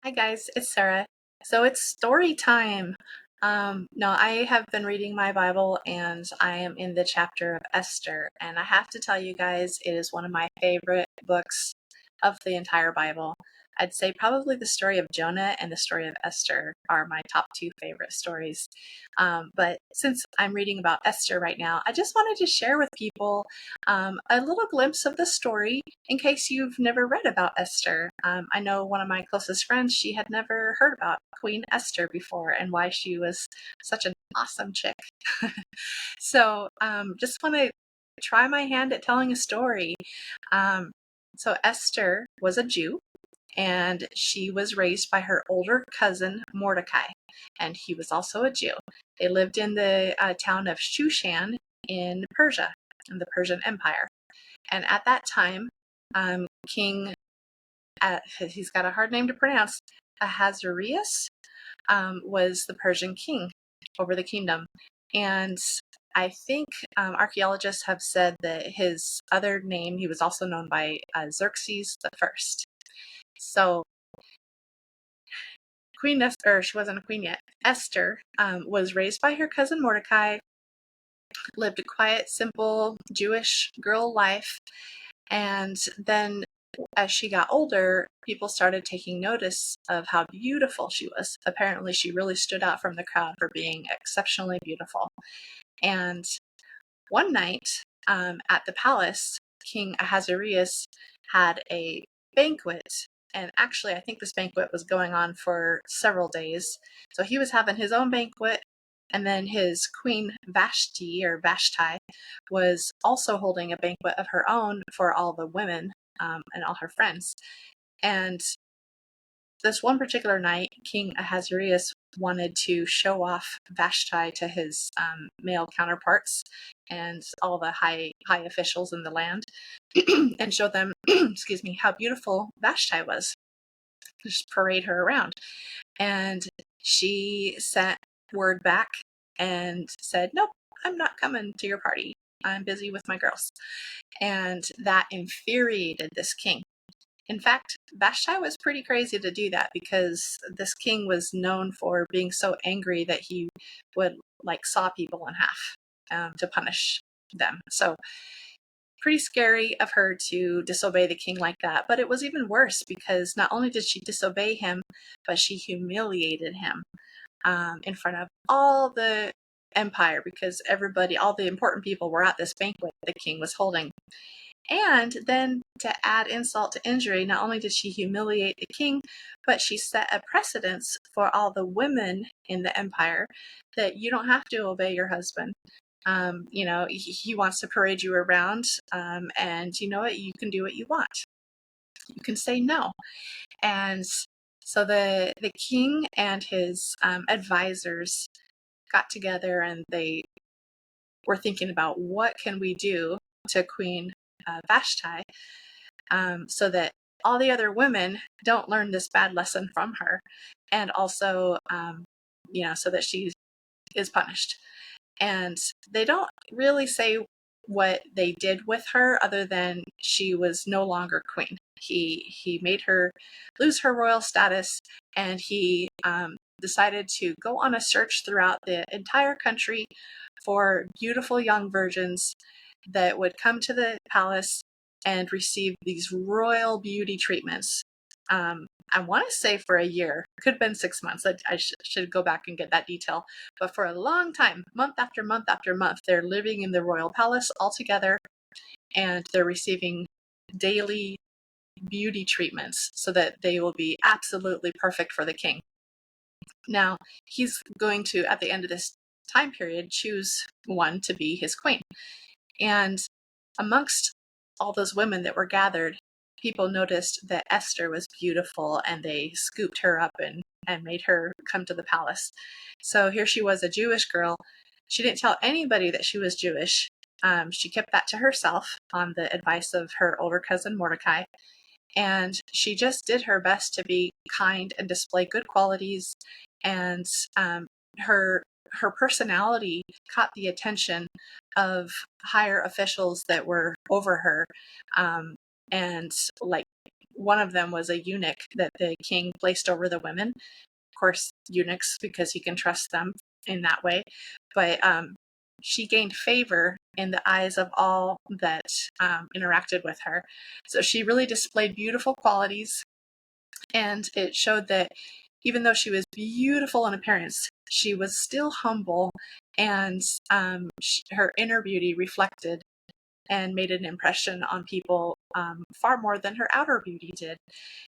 Hi guys, it's Sarah. So it's story time. No, I have been reading my Bible and I am in the chapter of Esther. And I have to tell you guys, it is one of my favorite books of the entire Bible. I'd say probably the story of Jonah and the story of Esther are my top two favorite stories. But since I'm reading about Esther right now, I just wanted to share with people a little glimpse of the story in case you've never read about Esther. I know one of my closest friends, she had never heard about Queen Esther before and why she was such an awesome chick. So just want to try my hand at telling a story. Um, so Esther was a Jew and she was raised by her older cousin Mordecai, and he was also a Jew. They lived in the town of Shushan in Persia, in the Persian Empire. And at that time, King, he's got a hard name to pronounce, Ahasuerus, was the Persian king over the kingdom. And I think archaeologists have said that his other name, he was also known by Xerxes the First. So Queen Esther, she wasn't a queen yet. Esther was raised by her cousin Mordecai, lived a quiet, simple Jewish girl life, and then as she got older, people started taking notice of how beautiful she was. Apparently, she really stood out from the crowd for being exceptionally beautiful. And one night at the palace, King Ahasuerus had a banquet. And actually, I think this banquet was going on for several days. So he was having his own banquet, and then his queen Vashti, or Vashti, was also holding a banquet of her own for all the women and all her friends. And this one particular night, King Ahasuerus wanted to show off Vashti to his male counterparts and all the high officials in the land, and show them, excuse me, how beautiful Vashti was. Just parade her around. And she sent word back and said, "Nope, I'm not coming to your party. I'm busy with my girls." And that infuriated this king. In fact, Vashti was pretty crazy to do that because this king was known for being so angry that he would like saw people in half to punish them. So pretty scary of her to disobey the king like that. But it was even worse because not only did she disobey him, but she humiliated him in front of all the empire, because everybody, all the important people were at this banquet the king was holding. And then to add insult to injury, not only did she humiliate the king, but she set a precedence for all the women in the empire that you don't have to obey your husband. He wants to parade you around, and you know what? You can do what you want. You can say no. And so the king and his advisors got together, and they were thinking about what can we do to Queen Vashti, so that all the other women don't learn this bad lesson from her, and also, so that she is punished. And they don't really say what they did with her other than she was no longer queen. He made her lose her royal status, and he decided to go on a search throughout the entire country for beautiful young virgins that would come to the palace and receive these royal beauty treatments. I want to say for a year, could have been 6 months. I should go back and get that detail. But for a long time, month after month after month, they're living in the royal palace all together, and they're receiving daily beauty treatments so that they will be absolutely perfect for the king. Now, he's going to, at the end of this time period, choose one to be his queen. And amongst all those women that were gathered, people noticed that Esther was beautiful, and they scooped her up and made her come to the palace. So here she was, a Jewish girl. She didn't tell anybody that she was Jewish. She kept that to herself on the advice of her older cousin Mordecai. And she just did her best to be kind and display good qualities. And her personality caught the attention of higher officials that were over her, and like one of them was a eunuch that the king placed over the women. Of course, eunuchs, because he can trust them in that way. But she gained favor in the eyes of all that interacted with her. So she really displayed beautiful qualities, and it showed that even though she was beautiful in appearance, she was still humble, and her inner beauty reflected and made an impression on people far more than her outer beauty did.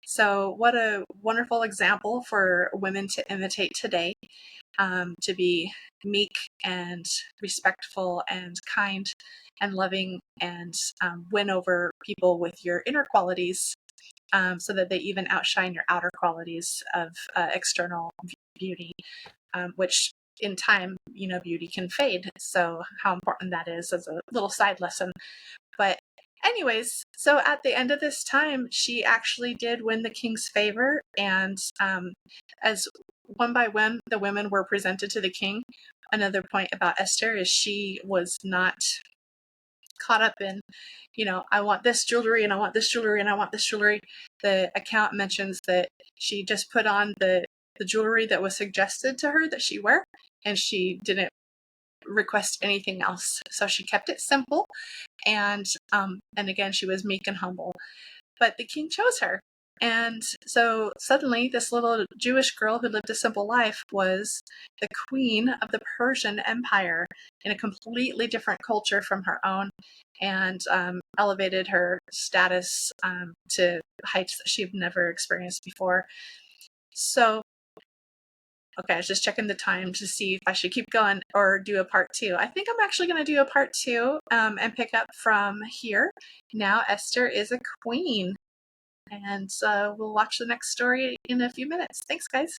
So, what a wonderful example for women to imitate today, to be meek and respectful and kind and loving, and win over people with your inner qualities, so that they even outshine your outer qualities of external beauty, which in time, beauty can fade. So how important that is as a little side lesson. But anyways, so at the end of this time, she actually did win the king's favor. And as one by one, the women were presented to the king. Another point about Esther is she was not caught up in, I want this jewelry and I want this jewelry and I want this jewelry. The account mentions that she just put on the jewelry that was suggested to her that she wear, and she didn't request anything else. So she kept it simple, and again, she was meek and humble. But the king chose her. And so suddenly, this little Jewish girl who lived a simple life was the queen of the Persian Empire in a completely different culture from her own, and elevated her status to heights that she'd never experienced before. So, okay, I was just checking the time to see if I should keep going or do a part two. I think I'm actually going to do a part two and pick up from here. Now Esther is a queen. And we'll watch the next story in a few minutes. Thanks, guys.